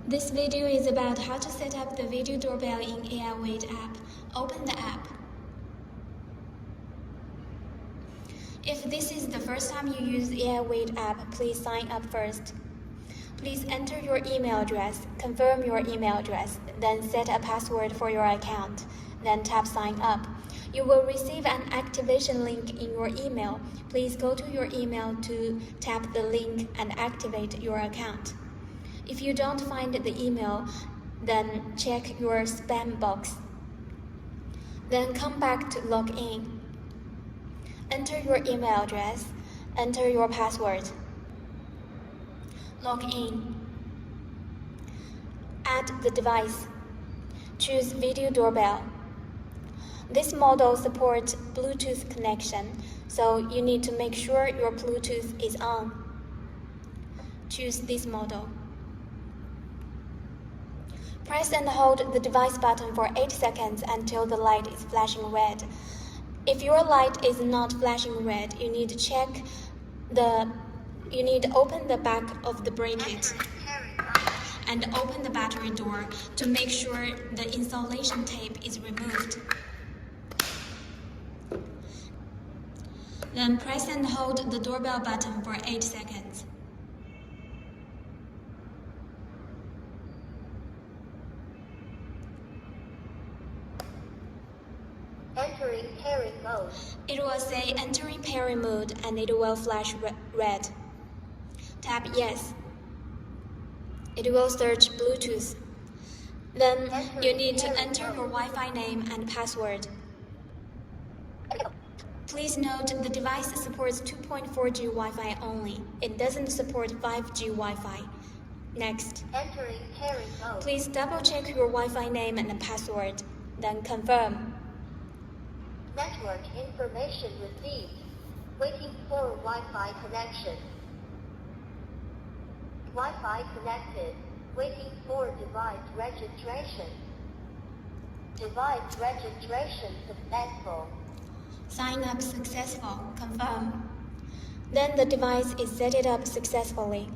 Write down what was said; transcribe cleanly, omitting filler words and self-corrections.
This video is about how to set up the video doorbell in AI Wait app. Open the app. If this is the first time you use AI Wait app, please sign up first. Please enter your email address, confirm your email address, then set a password for your account, then tap sign up. You will receive an activation link in your email. Please go to your email to tap the link and activate your account. If you don't find the email, then check your spam box. Then come back to log in. Enter your email address, enter your password. Log in. Add the device. Choose Video Doorbell. This model supports Bluetooth connection, so you need to make sure your Bluetooth is on. Choose this model. Press and hold the device button for 8 seconds until the light is flashing red. If your light is not flashing red, you need to open the back of the bracket and open the battery door to make sure the installation tape is removed. Then press and hold the doorbell button for 8 seconds. Entering pairing mode. It will say entering pairing mode and it will flash red. Tap yes. It will search Bluetooth. Then you need to enter your Wi-Fi name and password. Please note the device supports 2.4G Wi-Fi only. It doesn't support 5G Wi-Fi. Next. Entering pairing mode. Please double check your Wi-Fi name and password. Then confirm. Network information received. Waiting for Wi-Fi connection. Wi-Fi connected. Waiting for device registration. Device registration successful. Sign up successful. Confirm. Then the device is set up successfully.